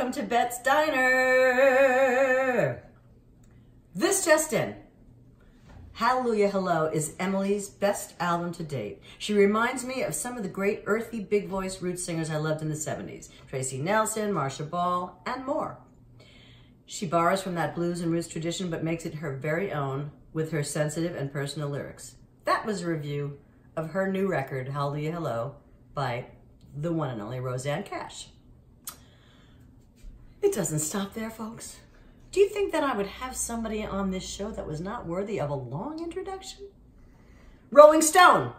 welcome to Bette's Diner. This just in. Hallelujah Hello is Emily's best album to date. She reminds me of some of the great earthy, big voice roots singers I loved in the 70s. Tracy Nelson, Marcia Ball, and more. She borrows from that blues and roots tradition, but makes it her very own with her sensitive and personal lyrics. That was a review of her new record, Hallelujah Hello, by the one and only Rosanne Cash. It doesn't stop there, folks. Do you think that I would have somebody on this show that was not worthy of a long introduction? Rolling Stone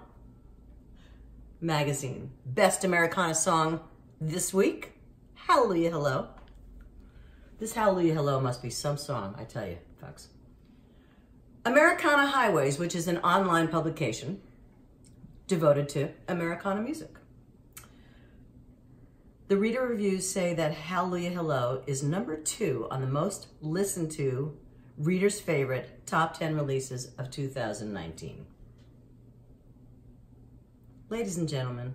magazine, best Americana song this week, Hallelujah Hello. This Hallelujah Hello must be some song, I tell you, folks. Americana Highways, which is an online publication devoted to Americana music. The reader reviews say that Hallelujah Hello is #2 on the most listened to reader's favorite top 10 releases of 2019. Ladies and gentlemen,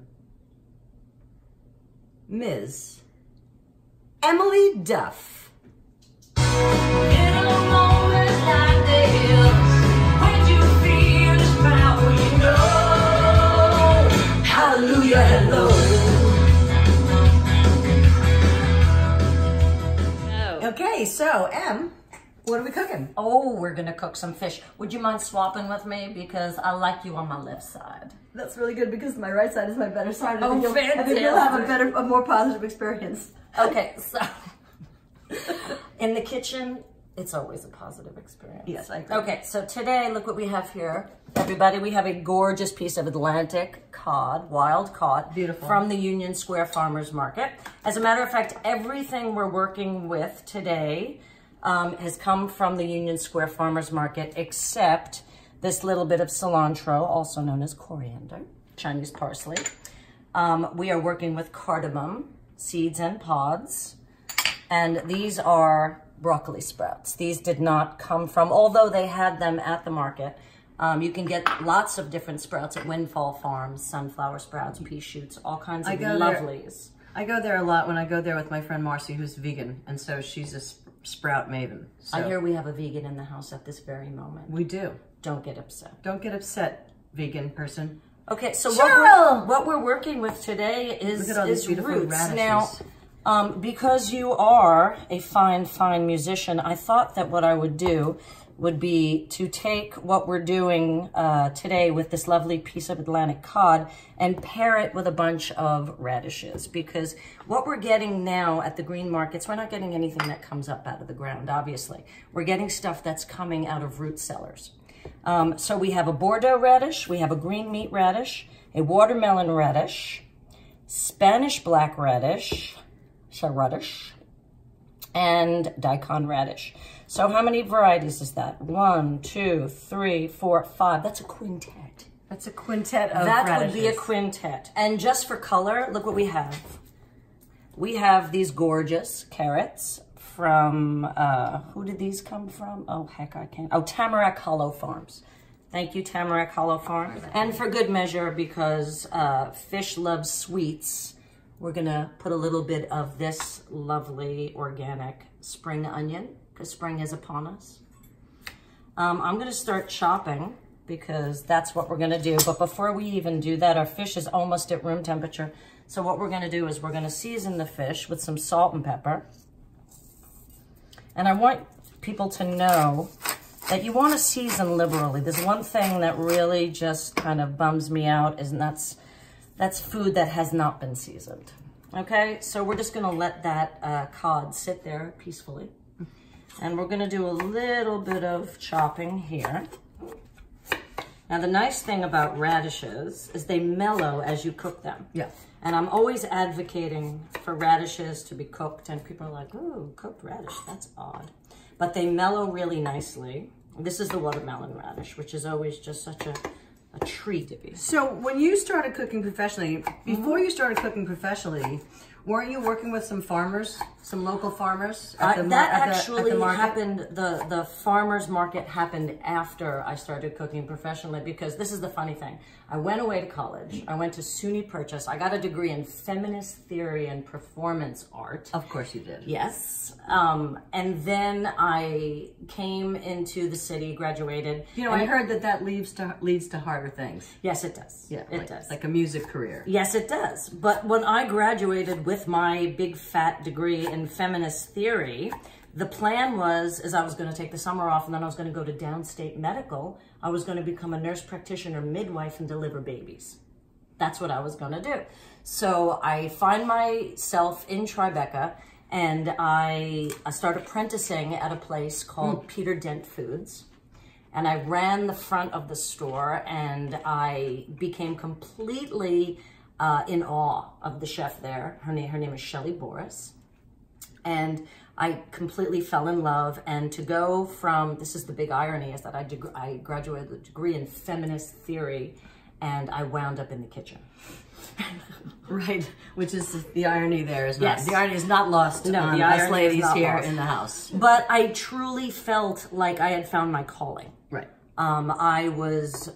Ms. Emily Duff. In a moment like this, when you feel this power, you know, Hallelujah Hello. Okay, so Em, what are we cooking? oh, we're gonna cook some fish. Would you mind swapping with me? Because I like you on my left side. That's really good because my right side is my better side. Oh, I think you'll have a more positive experience. Okay, so in the kitchen, it's always a positive experience. Yes, I agree. Okay, so today, look what we have here. Everybody, we have a gorgeous piece of Atlantic Cod, wild cod. Beautiful. From the Union Square Farmers Market. As a matter of fact, everything we're working with today has come from the Union Square Farmers Market, except this little bit of cilantro, also known as coriander, Chinese parsley. We are working with cardamom, seeds and pods, and these are broccoli sprouts. These did not come from, although they had them at the market. You can get lots of different sprouts at Windfall Farms, sunflower sprouts, pea shoots, all kinds of lovelies. I go there a lot when I go there with my friend Marcy, who's vegan, and so she's a sprout maven. So. I hear we have a vegan in the house at this very moment. We do. Don't get upset. Don't get upset, vegan person. Okay, so Cheryl! what we're working with today is Look at all these beautiful roots. radishes. Now, because you are a fine musician, I thought that what I would do would be to take what we're doing today with this lovely piece of Atlantic Cod and pair it with a bunch of radishes, because what we're getting now at the green markets, we're not getting anything that comes up out of the ground, obviously. We're getting stuff that's coming out of root cellars. So we have a Bordeaux radish, we have a green meat radish, a watermelon radish, Spanish black radish, and daikon radish. So how many varieties is that? 1, 2, 3, 4, 5. That's a quintet. That's a quintet of That radishes. would be a quintet. And just for color, look what we have. We have these gorgeous carrots from, who did these come from? Oh, heck, I can't. Oh, Tamarack Hollow Farms. Thank you, Tamarack Hollow Farms. And for good measure, because fish loves sweets, we're gonna put a little bit of this lovely organic spring onion, because spring is upon us. I'm gonna start chopping because that's what we're gonna do. But before we even do that, our fish is almost at room temperature. So what we're gonna do is we're gonna season the fish with some salt and pepper. And I want people to know that you wanna season liberally. There's one thing that really just kind of bums me out, and that's food that has not been seasoned. Okay, so we're just gonna let that cod sit there peacefully. And we're gonna do a little bit of chopping here. Now the nice thing about radishes is they mellow as you cook them. Yeah. And I'm always advocating for radishes to be cooked, and people are like, oh, cooked radish, that's odd. But they mellow really nicely. This is the watermelon radish, which is always just such a treat. So when you started cooking professionally, before you started cooking professionally, weren't you working with some farmers Some local farmers That actually market? happened, the farmer's market happened after I started cooking professionally, because this is the funny thing. I went away to college. I went to SUNY Purchase. I got a degree in feminist theory and performance art. Of course you did. Yes. And then I came into the city, graduated. You know, I heard that leads to harder things. Yes, it does. Yeah, it does. Like a music career. Yes, it does. But when I graduated with my big fat degree in feminist theory, the plan was, I was going to take the summer off, and then I was going to go to downstate medical. I was going to become a nurse practitioner, midwife, and deliver babies. That's what I was going to do. So I find myself in Tribeca, and I start apprenticing at a place called Peter Dent Foods. And I ran the front of the store, and I became completely in awe of the chef there. Her name is Shelley Boris. And I completely fell in love. And to go from, this is the big irony, is that I graduated with a degree in feminist theory, and I wound up in the kitchen. Right, which is the irony there is not. Yes. The irony is not lost on us ladies here in the house. But I truly felt like I had found my calling. Right. I was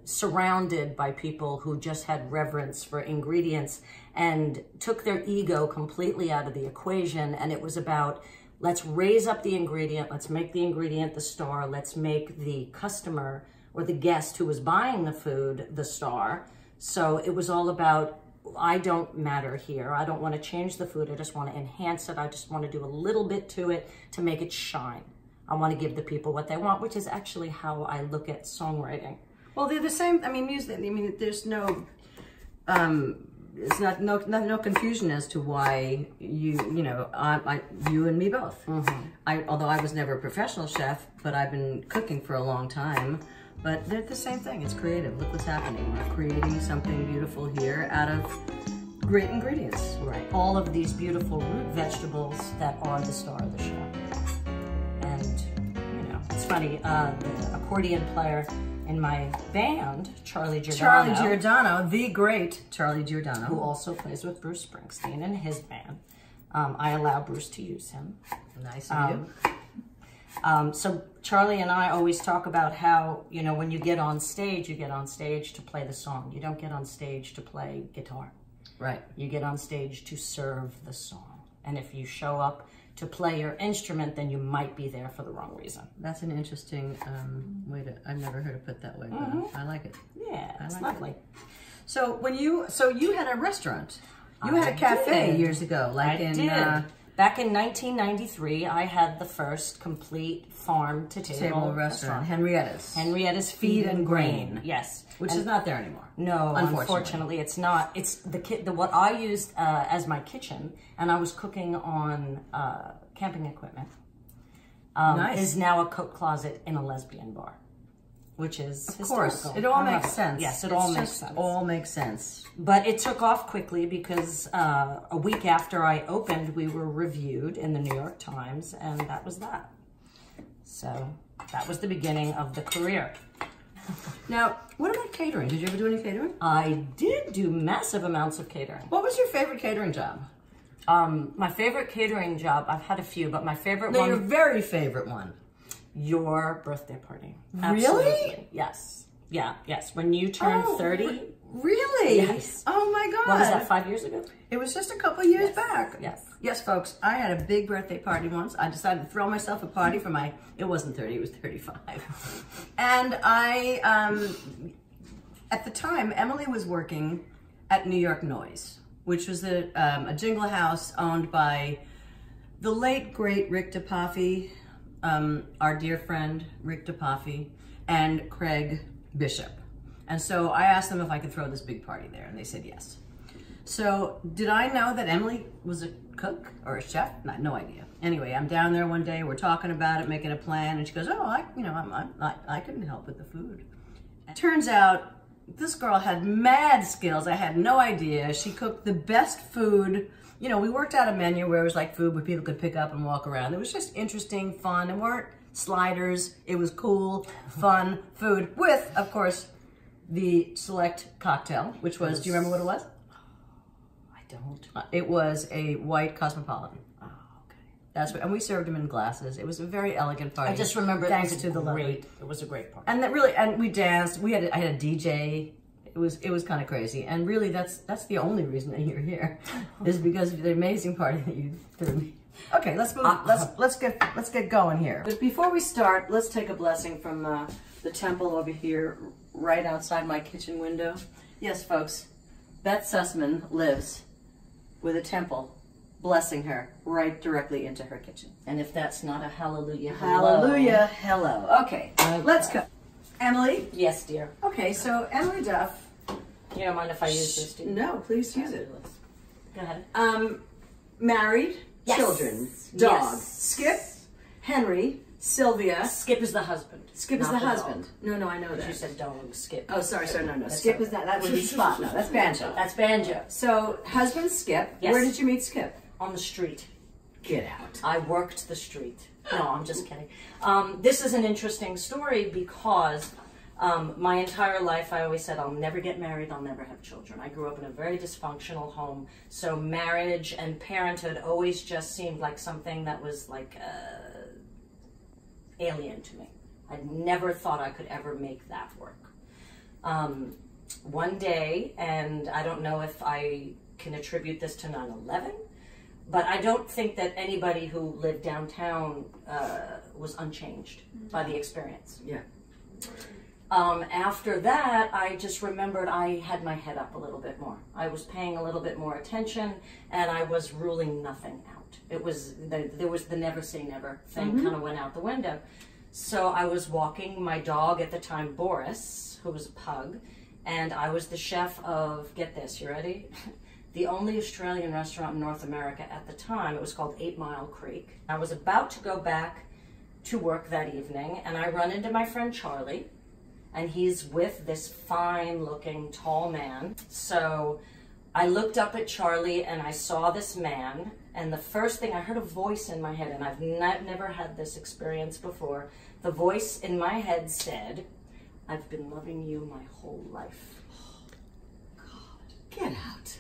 surrounded by people who just had reverence for ingredients and took their ego completely out of the equation. And it was about, let's raise up the ingredient, let's make the ingredient the star, let's make the customer or the guest who was buying the food the star. So it was all about, I don't matter here. I don't want to change the food. I just want to enhance it. I just want to do a little bit to it to make it shine. I want to give the people what they want, which is actually how I look at songwriting. Well, they're the same. I mean, music. I mean, there's no, it's no confusion as to why you and me both. Mm-hmm. Although I was never a professional chef, but I've been cooking for a long time. But they're the same thing. It's creative. Look what's happening. We're creating something beautiful here out of great ingredients. Right. All of these beautiful root vegetables that are the star of the show. And, you know, it's funny, the accordion player in my band, Charlie Giordano, the great Charlie Giordano, who also plays with Bruce Springsteen in his band. I allow Bruce to use him. Nice of you. So Charlie and I always talk about how, you know, when you get on stage to play the song. You don't get on stage to play guitar. Right. You get on stage to serve the song. And if you show up to play your instrument, then you might be there for the wrong reason. That's an interesting way to, I've never heard it put that way, but I like it. Yeah, it's like lovely. It. So you had a restaurant. You had a cafe years ago, Back in 1993, I had the first complete farm-to-table restaurant. Henrietta's Feed and Grain. Yes. Which is not there anymore. No, unfortunately it's not. It's what I used as my kitchen, and I was cooking on camping equipment, is now a coat closet in a lesbian bar. Which is of course, it all makes sense. Yes, it all makes sense. All makes sense. But it took off quickly because a week after I opened, we were reviewed in the New York Times, and that was that. So that was the beginning of the career. Now, what about catering? Did you ever do any catering? I did do massive amounts of catering. What was your favorite catering job? My favorite catering job, I've had a few, but my favorite one... your very favorite one. Your birthday party. Really? Absolutely. Yes. Yeah, yes. When you turned 30. Really? Yes. Oh my God. What was that, 5 years ago? It was just a couple years back. Yes. Yes, folks. I had a big birthday party once. I decided to throw myself a party for it wasn't 30, it was 35. And at the time, Emily was working at New York Noise, which was a jingle house owned by the late, great Rick DePaffy, our dear friend Rick DePaffy, and Craig Bishop. And so I asked them if I could throw this big party there, and they said yes. So did I know that Emily was a cook or a chef? No idea. Anyway, I'm down there one day, we're talking about it, making a plan, and she goes, "Oh, I couldn't help with the food." It turns out this girl had mad skills. I had no idea. She cooked the best food. You know, we worked out a menu where it was like food where people could pick up and walk around. It was just interesting, fun. It weren't sliders. It was cool, fun food with, of course, the select cocktail, which was, do you remember what it was? I don't. It was a white Cosmopolitan. Oh, That's what, and we served them in glasses. It was a very elegant party. I just remember thanks it was to the great. It was a great party. And that really, and we danced. I had a DJ. It was kind of crazy. And really, that's the only reason that you're here, is because of the amazing party that you threw me. Okay, let's move. Let's get going here. But before we start, let's take a blessing from the temple over here, right outside my kitchen window. Yes, folks, Bette Sussman lives with a temple blessing her right directly into her kitchen. And if that's not a hallelujah, hello. Hallelujah, hello. Okay, let's go. Emily? Yes, dear. Okay, so Emily Duff. You don't mind if I use this, do you? No, please use it. Go ahead. Married, Yes. children, dog, Yes. Skip, Henry, Sylvia. Skip is the husband. Skip is not the husband. dog. No, I know that. You said dog, Skip. Oh, sorry, no. That's Skip okay. is that would be Spot. No, that's Banjo. That's Banjo. So, husband Skip. Yes. Where did you meet Skip? On the street. Get out. I worked the street. No, I'm just kidding. This is an interesting story because my entire life I always said I'll never get married, I'll never have children. I grew up in a very dysfunctional home, so marriage and parenthood always just seemed like something that was like alien to me. I'd never thought I could ever make that work. One day, and I don't know if I can attribute this to 9/11, but I don't think that anybody who lived downtown was unchanged by the experience. Yeah. After that, I just remembered I had my head up a little bit more. I was paying a little bit more attention, and I was ruling nothing out. It was there was the never say never thing kind of went out the window. So I was walking my dog at the time, Boris, who was a pug, and I was the chef of, get this, you ready? The only Australian restaurant in North America at the time. It was called 8 Mile Creek. I was about to go back to work that evening, and I run into my friend Charlie, and he's with this fine-looking, tall man. So I looked up at Charlie, and I saw this man, and the first thing, I heard a voice in my head, and I've never had this experience before. The voice in my head said, "I've been loving you my whole life." God, get out.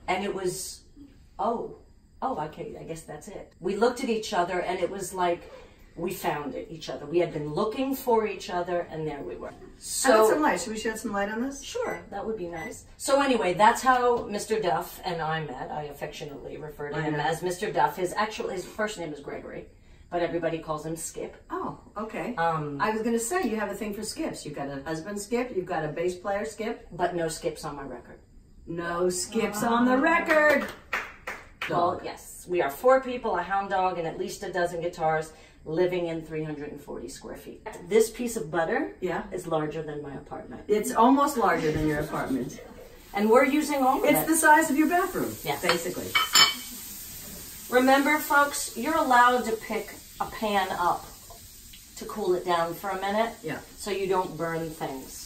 And it was, oh, okay, I guess that's it. We looked at each other, and it was like we found each other. We had been looking for each other, and there we were. I got some light. Should we shed some light on this? Sure, that would be nice. So anyway, that's how Mr. Duff and I met. I affectionately refer to him as Mr. Duff. His first name is Gregory, but everybody calls him Skip. Oh, okay. I was going to say, you have a thing for skips. You've got a husband Skip, you've got a bass player Skip. But no skips on my record. No skips on the record. Well, yes. We are 4 people, a hound dog, and at least a dozen guitars, living in 340 square feet. This piece of butter is larger than my apartment. It's almost larger than your apartment. And we're using all of it. It's the size of your bathroom, basically. Remember, folks, you're allowed to pick a pan up to cool it down for a minute so you don't burn things.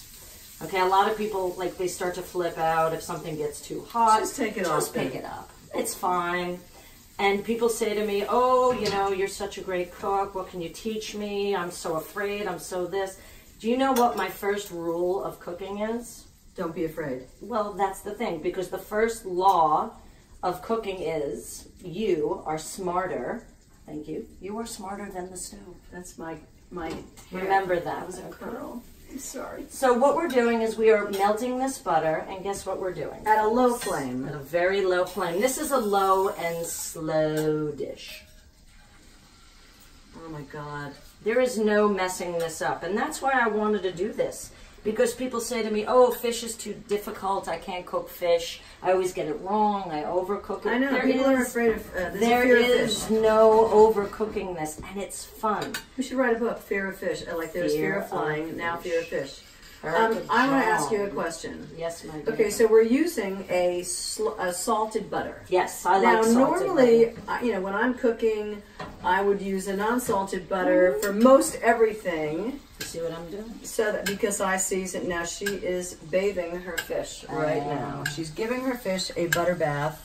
Okay, a lot of people, like, they start to flip out if something gets too hot. Just take it off. Just pick it up. It's fine. And people say to me, "Oh, you know, you're such a great cook. What can you teach me? I'm so afraid. I'm so this." Do you know what my first rule of cooking is? Don't be afraid. Well, that's the thing, because the first law of cooking is you are smarter. Thank you. You are smarter than the stove. That's my hair. Remember that. That was a curl. I'm sorry. So what we're doing is we are melting this butter, and guess what we're doing? At a low flame. At a very low flame. This is a low and slow dish. Oh my God. There is no messing this up, and that's why I wanted to do this. Because people say to me, "Oh, fish is too difficult. I can't cook fish. I always get it wrong. I overcook it." I know. People are afraid of there is no overcooking this, and it's fun. We should write a book, Fear of Fish. Like there's fear of flying, now fear of fish. I Perfect want to job. ask you a question. Yes, my dear. Okay, so we're using a salted butter. Yes, I like Now, salted normally, butter. you know, when I'm cooking, I would use a non-salted butter for most everything. You see what I'm doing? So that because I season now, she is bathing her fish right now. She's giving her fish a butter bath.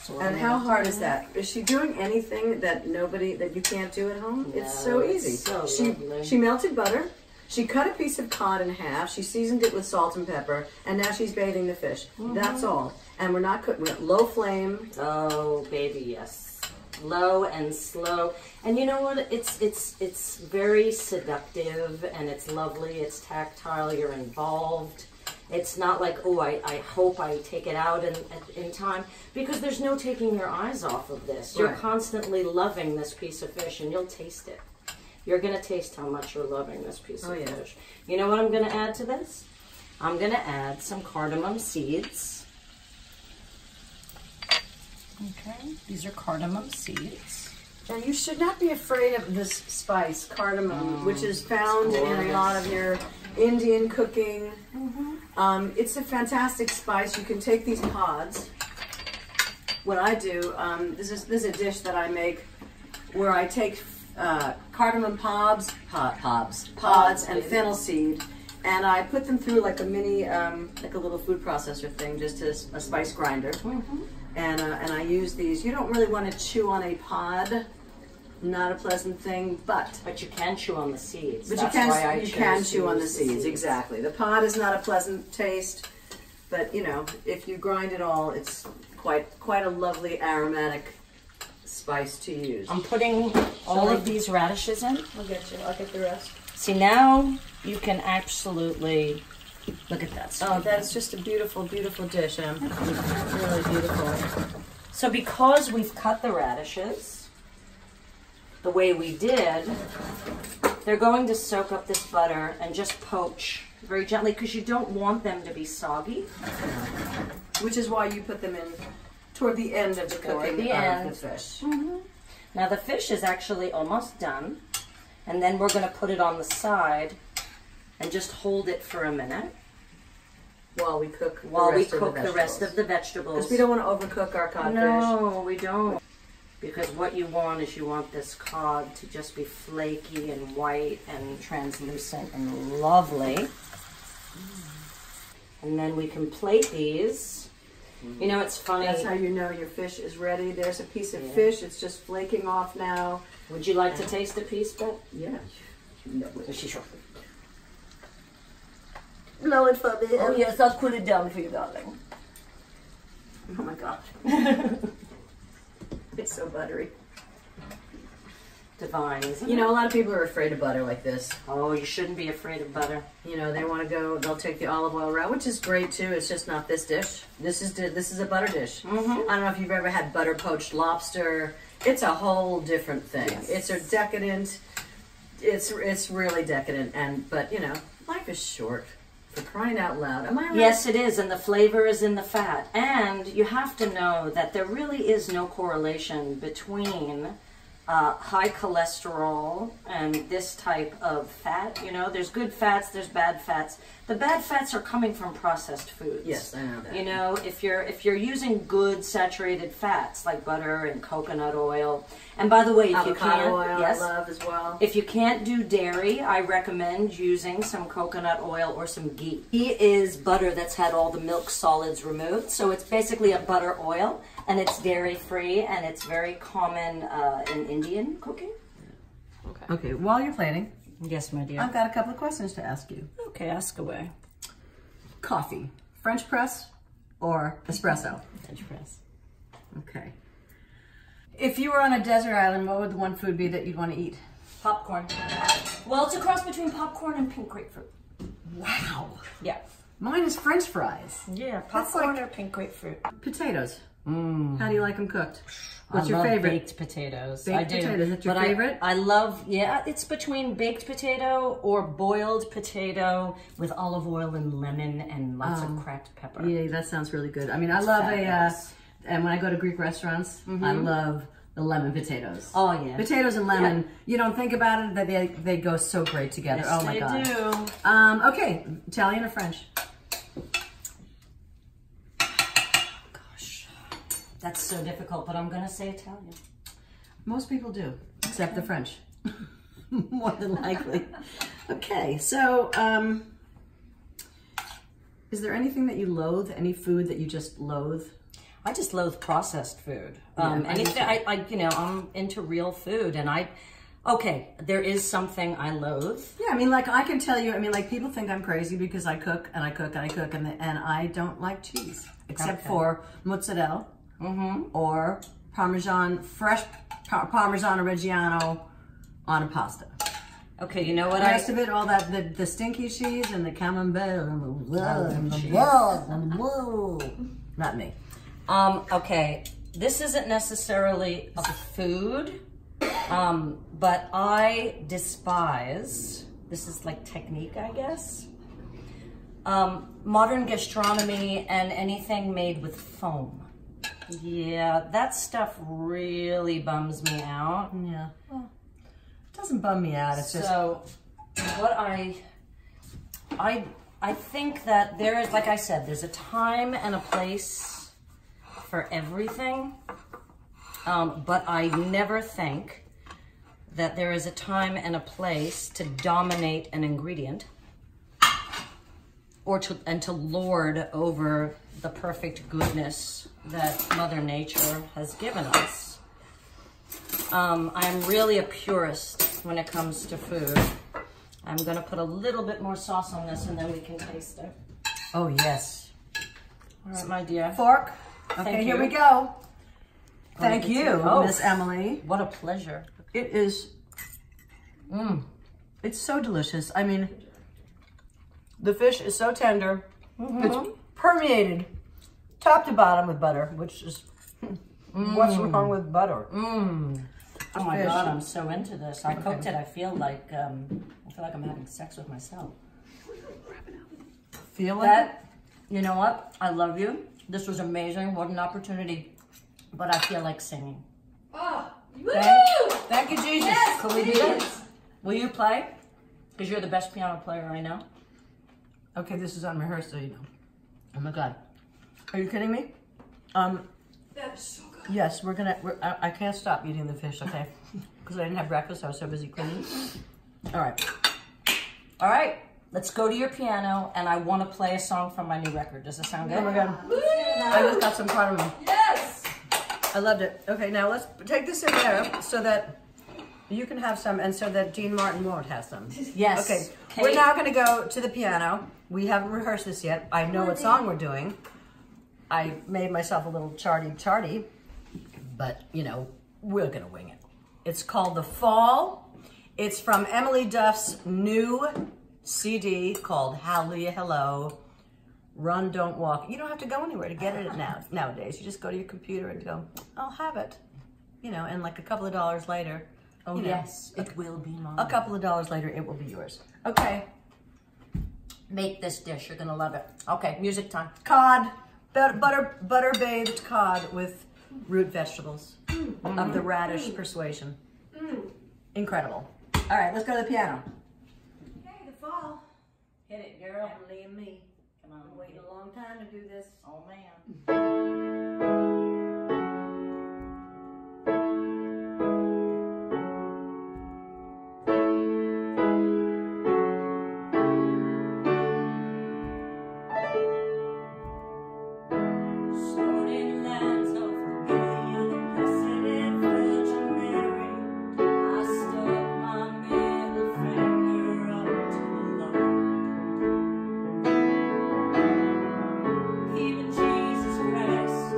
So And how hard is that? Is she doing anything that you can't do at home? No, it's so it's easy. so lovely. She melted butter. She cut a piece of cod in half. She seasoned it with salt and pepper, and now she's bathing the fish. That's all. And we're not cooking. We're at low flame. Oh, baby, yes. Low and slow. And you know what? It's very seductive, and it's lovely. It's tactile. You're involved. It's not like, oh, I hope I take it out in time, because there's no taking your eyes off of this. You're constantly loving this piece of fish, and you'll taste it. You're going to taste how much you're loving this piece of fish. You know what I'm going to add to this? I'm going to add some cardamom seeds. Okay, these are cardamom seeds. Now, you should not be afraid of this spice, cardamom, which is found in a lot of your Indian cooking. It's a fantastic spice. You can take these pods. What I do, this is a dish that I make where I take cardamom pods and fennel seed, and I put them through like a mini, like a little food processor thing, just as a spice grinder. And I use these. You don't really want to chew on a pod. Not a pleasant thing, but you can chew on the seeds. But you can chew on the seeds. Exactly. The pod is not a pleasant taste, but you know, if you grind it all, it's quite a lovely aromatic spice to use. I'm putting all of these radishes in. I'll get you. I'll get the rest. See, now you can absolutely look at that. Oh, that's just a beautiful, beautiful dish, Em. Really beautiful. So because we've cut the radishes the way we did, they're going to soak up this butter and just poach very gently, because you don't want them to be soggy. Which is why you put them in toward the end of the cooking of the fish. Now the fish is actually almost done, and then we're going to put it on the side and just hold it for a minute while we cook the rest of the vegetables. Because we don't want to overcook our codfish. No, we don't. Because what you want is you want this cod to just be flaky and white and translucent and lovely. And then we can plate these. You know, it's funny. That's how you know your fish is ready. There's a piece of fish. It's just flaking off now. Would you like to taste a piece, Bette? Yeah. No, she's sure. Blow it for me. Oh yes, I'll cool it down for you, darling. Oh my God. It's so buttery. Divine, isn't it? You know, a lot of people are afraid of butter like this. Oh, you shouldn't be afraid of butter. You know, they want to go, they'll take the olive oil route, which is great too. It's just not this dish. This is a butter dish. I don't know if you've ever had butter poached lobster. It's a whole different thing. Yes. It's a decadent, it's really decadent, but you know, life is short. For crying out loud. Am I right? Yes, it is, and the flavor is in the fat. And you have to know that there really is no correlation between high cholesterol and this type of fat. You know, there's good fats, there's bad fats. The bad fats are coming from processed foods. Yes, I know that. You know, if you're using good saturated fats like butter and coconut oil. And by the way, if you can't, oil, I love as well. If you can't do dairy, I recommend using some coconut oil or some ghee. Ghee is butter that's had all the milk solids removed, so it's basically a butter oil, and it's dairy-free, and it's very common in Indian cooking. Okay, while you're plating, yes, my dear, I've got a couple of questions to ask you. Okay, ask away. Coffee, French press or espresso? French press. Okay. If you were on a desert island, what would the one food be that you'd want to eat? Popcorn. Well, it's a cross between popcorn and pink grapefruit. Wow. Yeah. Mine is French fries. Yeah, popcorn or pink grapefruit. Potatoes. How do you like them cooked? What's your favorite? Baked potatoes. Baked potatoes. Is that your favorite? I love, yeah, it's between baked potato or boiled potato with olive oil and lemon and lots of cracked pepper. Yeah, that sounds really good. I mean, I love and when I go to Greek restaurants, I love the lemon potatoes. Oh yeah. Potatoes and lemon. Yeah. You don't think about it, that they go so great together. Yes, oh my God. They do. Okay, Italian or French? Gosh, that's so difficult, but I'm gonna say Italian. Most people do, except the French. More than likely. Okay, so is there anything that you loathe? Any food that you just loathe? I just loathe processed food. Yeah, anything, you know, I'm into real food, and Okay, there is something I loathe. Yeah, I mean, like, I can tell you, I mean, like, people think I'm crazy because I cook and I cook and I cook and I don't like cheese, except for mozzarella or Parmesan, fresh Parmesan Reggiano on a pasta. Okay, you know what? The rest of it, all that, the stinky cheese and the camembert and not me. Okay, this isn't necessarily a food, but I despise, this is like technique, I guess, modern gastronomy and anything made with foam. Yeah, that stuff really bums me out. Yeah, well, it doesn't bum me out, it's just... So, what I think that there is, like I said, there's a time and a place for everything, but I never think that there is a time and a place to dominate an ingredient or to lord over the perfect goodness that Mother Nature has given us. I'm really a purist when it comes to food. I'm gonna put a little bit more sauce on this and then we can taste it. Oh, yes. All right, my dear. Fork. Okay, here we go. Thank you, Oh, Miss Emily. what a pleasure. It is, it's so delicious. I mean, the fish is so tender. It's permeated top to bottom with butter, which is, what's wrong with butter? Oh my God, I'm so into this. I cooked it. I feel like I'm having sex with myself. Feel like That, you know what? I love you. This was amazing. What an opportunity. But I feel like singing. Oh, Thank you, Jesus. Yes, Can we do that? Will you play? Because you're the best piano player I know. Okay, this is unrehearsed, so you know. Oh my God. Are you kidding me? that is so good. Yes, I can't stop eating the fish, okay? Because I didn't have breakfast, I was so busy cleaning. All right. All right. Let's go to your piano, and I want to play a song from my new record. Does that sound good? Oh my God. Woo! I just got some cardamom. Yes. I loved it. Okay, now let's take this in there so that you can have some and so that Dean Martin won't have some. Yes. Okay, Kate? we're now gonna go to the piano. We haven't rehearsed this yet. I know what song we're doing. I made myself a little charty, but you know, we're gonna wing it. It's called The Fall. It's from Emily Duff's new CD called Hallelujah Hello. Run, don't walk. You don't have to go anywhere to get it nowadays. You just go to your computer and go, I'll have it. You know, and like a couple of dollars later. Oh, you know, yes. It will be mine. a couple of dollars later, it will be yours. Okay. Make this dish. You're going to love it. Okay, music time. Cod, butter bathed cod with root vegetables of the radish persuasion. Incredible. All right, let's go to the piano. Okay, The Fall. Hit it, girl. Emily and me. Come on. I'm waiting a long time to do this. Oh, man. Even Jesus Christ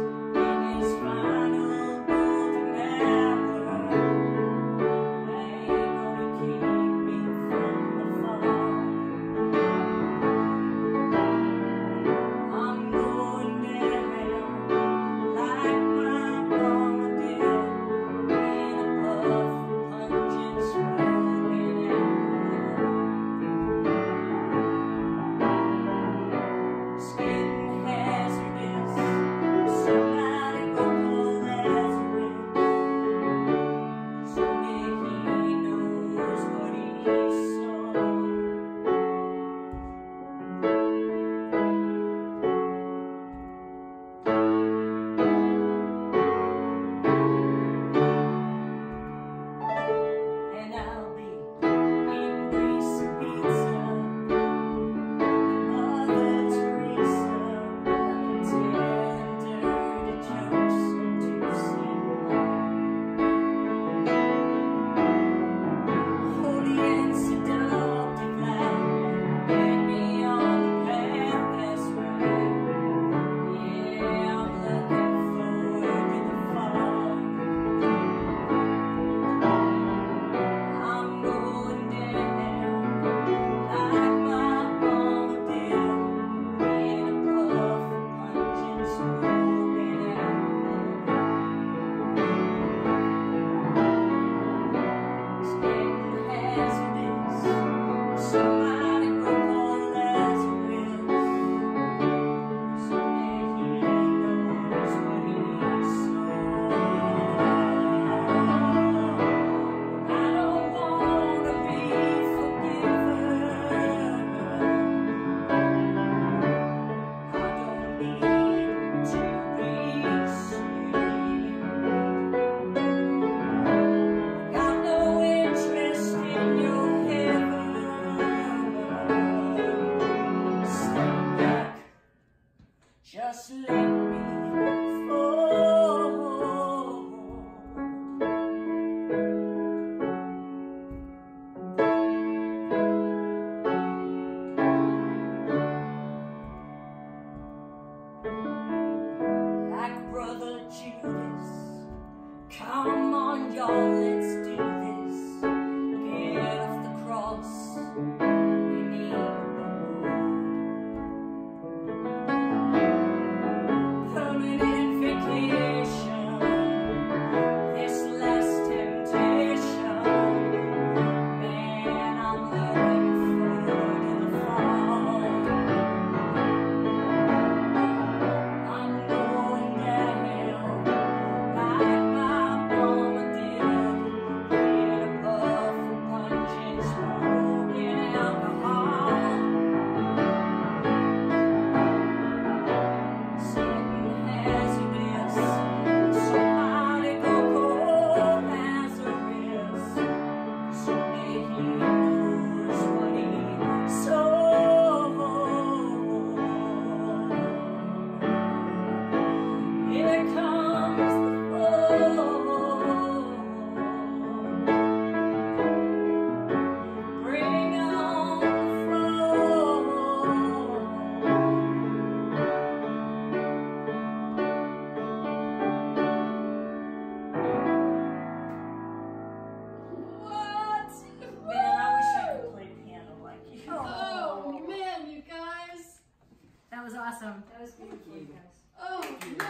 awesome. That was beautiful, you guys. Oh, man.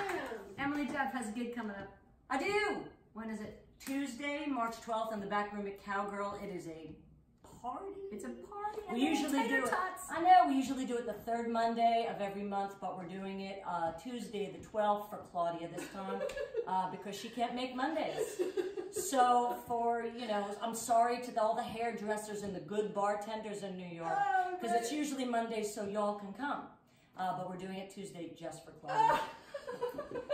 Emily Duff has a gig coming up. I do. When is it? Tuesday, March 12th in the back room at Cowgirl. It is a party. It's a party. We usually do it. I know we usually do it the third Monday of every month, but we're doing it Tuesday the 12th for Claudia this time because she can't make Mondays. So for I'm sorry to all the hairdressers and the good bartenders in New York because it's usually Mondays, so y'all can come. But we're doing it Tuesday just for Claudia.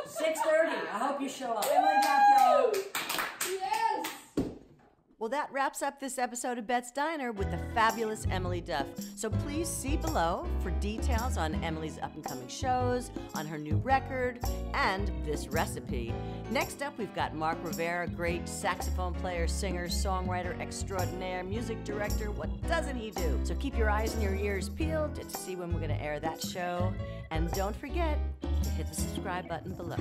6:30. I hope you show up. Emily Duff, y'all. Yes. Well, that wraps up this episode of Bette's Diner with the fabulous Emily Duff. So please see below for details on Emily's up-and-coming shows, on her new record, and this recipe. Next up, we've got Mark Rivera, great saxophone player, singer, songwriter extraordinaire, music director. What doesn't he do? So keep your eyes and your ears peeled to see when we're going to air that show. And don't forget to hit the subscribe button below.